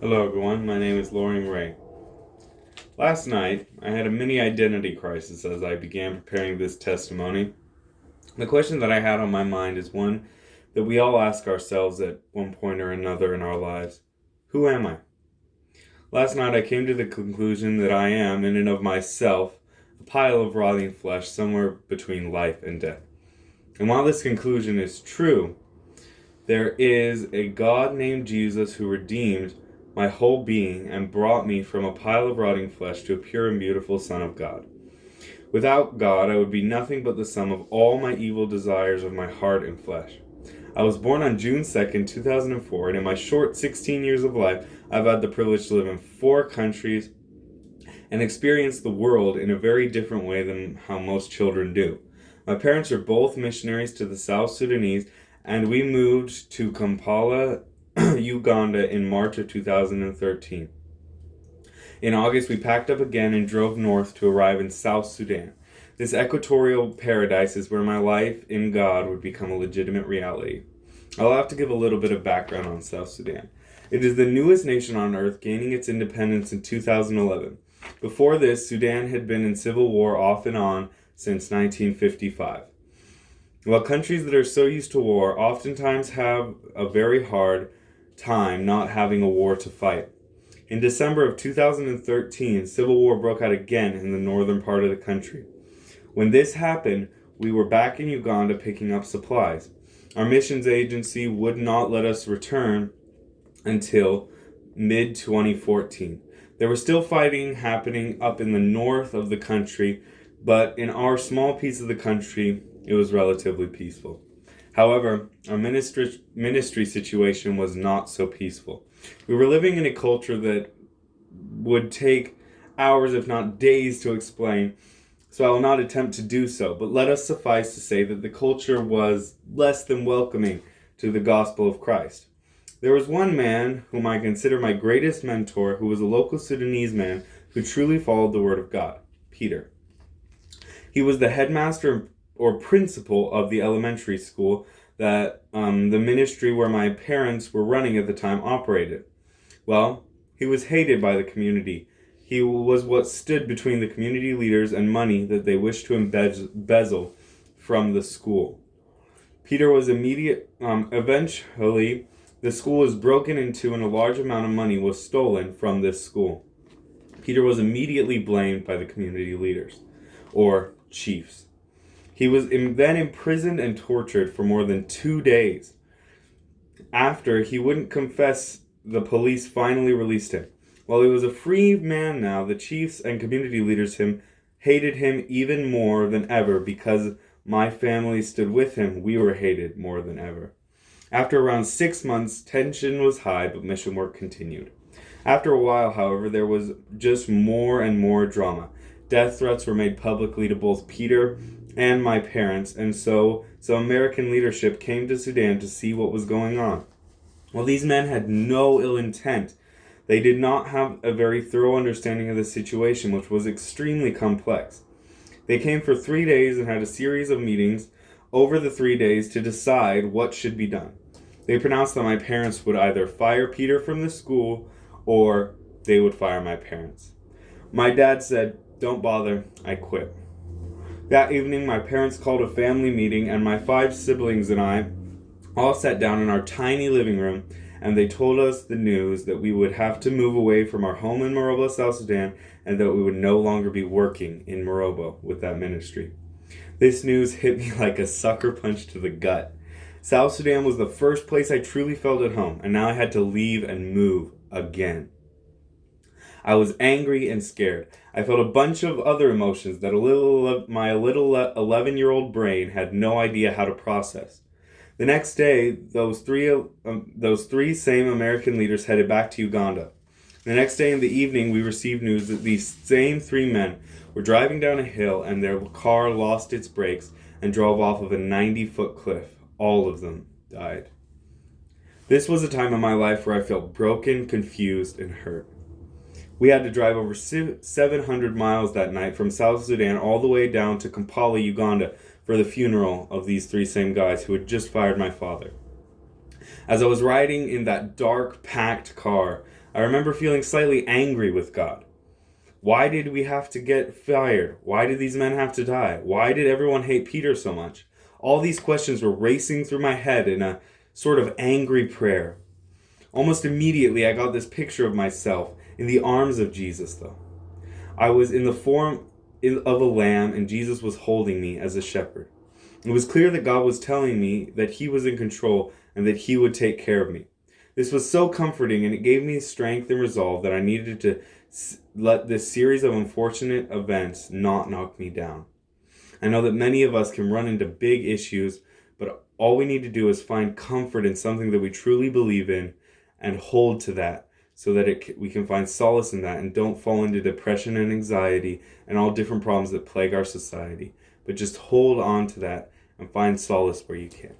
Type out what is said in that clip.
Hello everyone, my name is Loring Ray. Last night, I had a mini identity crisis as I began preparing this testimony. The question that I had on my mind is one that we all ask ourselves at one point or another in our lives. Who am I? Last night I came to the conclusion that I am, in and of myself, a pile of rotting flesh somewhere between life and death. And while this conclusion is true, there is a God named Jesus who redeemed my whole being and brought me from a pile of rotting flesh to a pure and beautiful Son of God. Without God, I would be nothing but the sum of all my evil desires of my heart and flesh. I was born on June 2nd, 2004, and in my short 16 years of life, I've had the privilege to live in 4 countries and experience the world in a very different way than how most children do. My parents are both missionaries to the South Sudanese, and we moved to Kampala, Uganda in March of 2013. In August, we packed up again and drove north to arrive in South Sudan. This equatorial paradise is where my life in God would become a legitimate reality. I'll have to give a little bit of background on South Sudan. It is the newest nation on earth, gaining its independence in 2011. Before this, Sudan had been in civil war off and on since 1955. While countries that are so used to war oftentimes have a very hard time not having a war to fight. In December of 2013, civil war broke out again in the northern part of the country. When this happened, we were back in Uganda picking up supplies. Our missions agency would not let us return until mid-2014. There was still fighting happening up in the north of the country, but in our small piece of the country, it was relatively peaceful. However, our ministry situation was not so peaceful. We were living in a culture that would take hours, if not days, to explain, so I will not attempt to do so, but let us suffice to say that the culture was less than welcoming to the gospel of Christ. There was one man whom I consider my greatest mentor, who was a local Sudanese man who truly followed the word of God, Peter. He was the headmaster or principal of the elementary school that the ministry where my parents were running at the time operated. Well, he was hated by the community. He was what stood between the community leaders and money that they wished to embezzle from the school. Peter was eventually, the school was broken into and a large amount of money was stolen from this school. Peter was immediately blamed by the community leaders, or chiefs. He was then imprisoned and tortured for more than 2 days. After he wouldn't confess, the police finally released him. While he was a free man now, the chiefs and community leaders hated him even more than ever because my family stood with him. We were hated more than ever. After around 6 months, tension was high, but mission work continued. After a while, however, there was just more and more drama. Death threats were made publicly to both Peter and my parents, and so American leadership came to Sudan to see what was going on. While these men had no ill intent, they did not have a very thorough understanding of the situation, which was extremely complex. They came for 3 days and had a series of meetings over the 3 days to decide what should be done. They pronounced that my parents would either fire Peter from the school or they would fire my parents. My dad said, "Don't bother, I quit." That evening, my parents called a family meeting, and my 5 siblings and I all sat down in our tiny living room, and they told us the news that we would have to move away from our home in Marobo, South Sudan, and that we would no longer be working in Marobo with that ministry. This news hit me like a sucker punch to the gut. South Sudan was the first place I truly felt at home, and now I had to leave and move again. I was angry and scared. I felt a bunch of other emotions that my little 11-year-old brain had no idea how to process. The next day, those three same American leaders headed back to Uganda. The next day in the evening, we received news that these same 3 men were driving down a hill and their car lost its brakes and drove off of a 90-foot cliff. All of them died. This was a time in my life where I felt broken, confused, and hurt. We had to drive over 700 miles that night from South Sudan all the way down to Kampala, Uganda, for the funeral of these 3 same guys who had just fired my father. As I was riding in that dark, packed car, I remember feeling slightly angry with God. Why did we have to get fired? Why did these men have to die? Why did everyone hate Peter so much? All these questions were racing through my head in a sort of angry prayer. Almost immediately, I got this picture of myself in the arms of Jesus, though. I was in the form of a lamb, and Jesus was holding me as a shepherd. It was clear that God was telling me that He was in control and that He would take care of me. This was so comforting, and it gave me strength and resolve that I needed to let this series of unfortunate events not knock me down. I know that many of us can run into big issues, but all we need to do is find comfort in something that we truly believe in and hold to that, so that we can find solace in that and don't fall into depression and anxiety and all different problems that plague our society. But just hold on to that and find solace where you can.